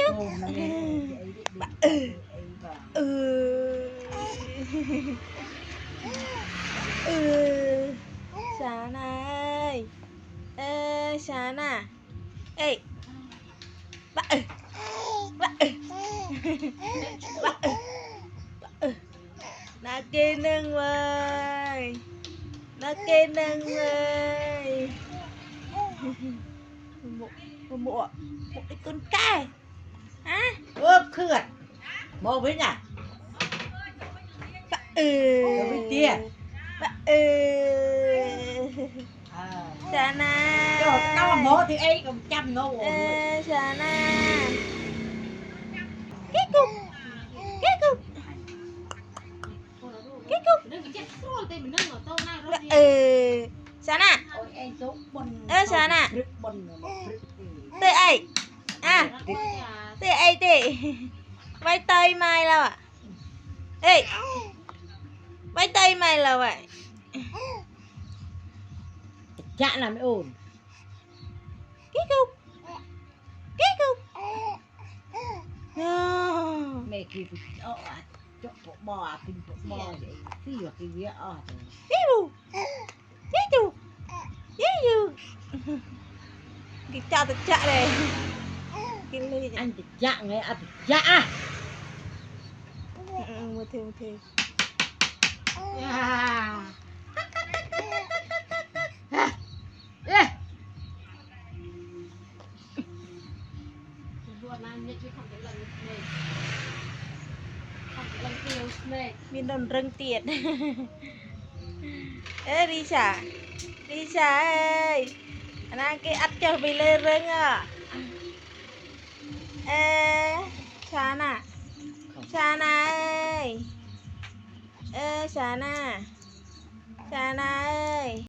Sana ơi. Ê Sana. Ê. Bà ơi. Bà ơi. Bà ơi. Nó kê nâng ơi. Nó kê nâng ơi. Mụ mụ mụ cái con cái hả khượt mô với nhỉ bà với tia bà à Sana cho nó mà mô thì ấy còn trăm nô rồi Sana cái cục cái cục cái cục Sana Sana tê ai à tê ai tê vai tay mai đâu ạ ê vai tay mày là vậy chạ là mới ổn cái cục no mẹ kia thì chỗ bò kinh chỗ bò vậy phi vào cái vía cái bù cái chú cái chú cái chạ này cái ly anh thì chạ nghe à thì chạ một thêm miền đông rừng tiệt ê đi xả ơi anh ăn cái ắt cho vì lên rừng à ê Sana ơi ê Sana ơi